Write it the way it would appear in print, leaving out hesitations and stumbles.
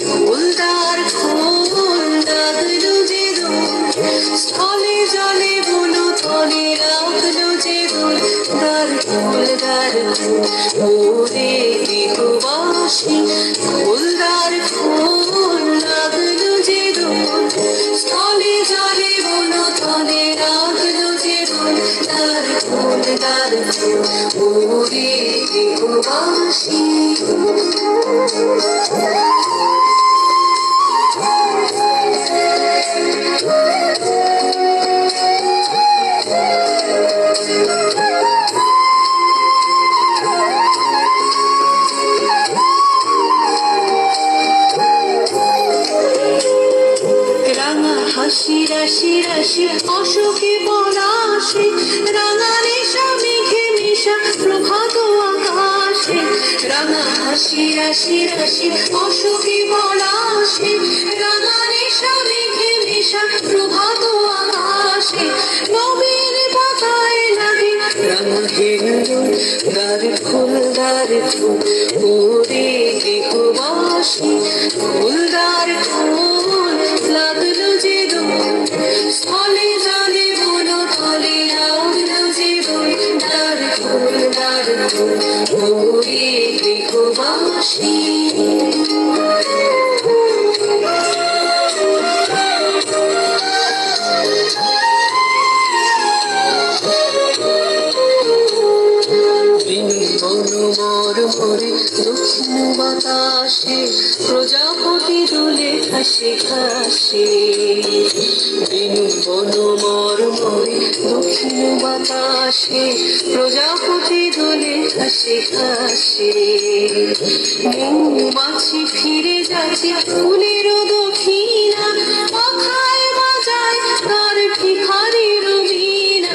ফুলদার ফুল লাগলো যে স্থলে জলে বলো তলে রাখলো যে দার ফুলদার ওরে গৃহবাসী ফুলদার ফুল লাগলো যে স্থলে জলে বলো তলে রাখলো যে দার ফুলদার ওরে গৃহবাসী হাসি রাশি রাশি অশোকে পলাশে রাঙা নেশা মেঘে মেশা প্রভাত আকাশে রাঙা হাসি রাশি রাশি অশোকে পলাশে রাঙা নেশা মেঘে মেশা প্রভাত আকাশে নবীন পাতায় লাগে রাঙা হিন্দুল দ্বার ফুল ওরে গৃহবাসী ফুলদার ফুল লাগলো যে স্থলে জলে বলো তলে রাখলো যে দার ফুলদার ওরে গৃহবাসী মরমরে দক্ষিণ বাতাসে প্রজাপতি দোলে হাসে হাসে বিনু বন মরমরে দক্ষিণ বাতাসে প্রজাপতি দোলে হাসে হাসে মৌমাছি ফিরে যাচ্ছে ফুলের দক্ষিণা পাখায় বাজায় তার ভিখারির বীণা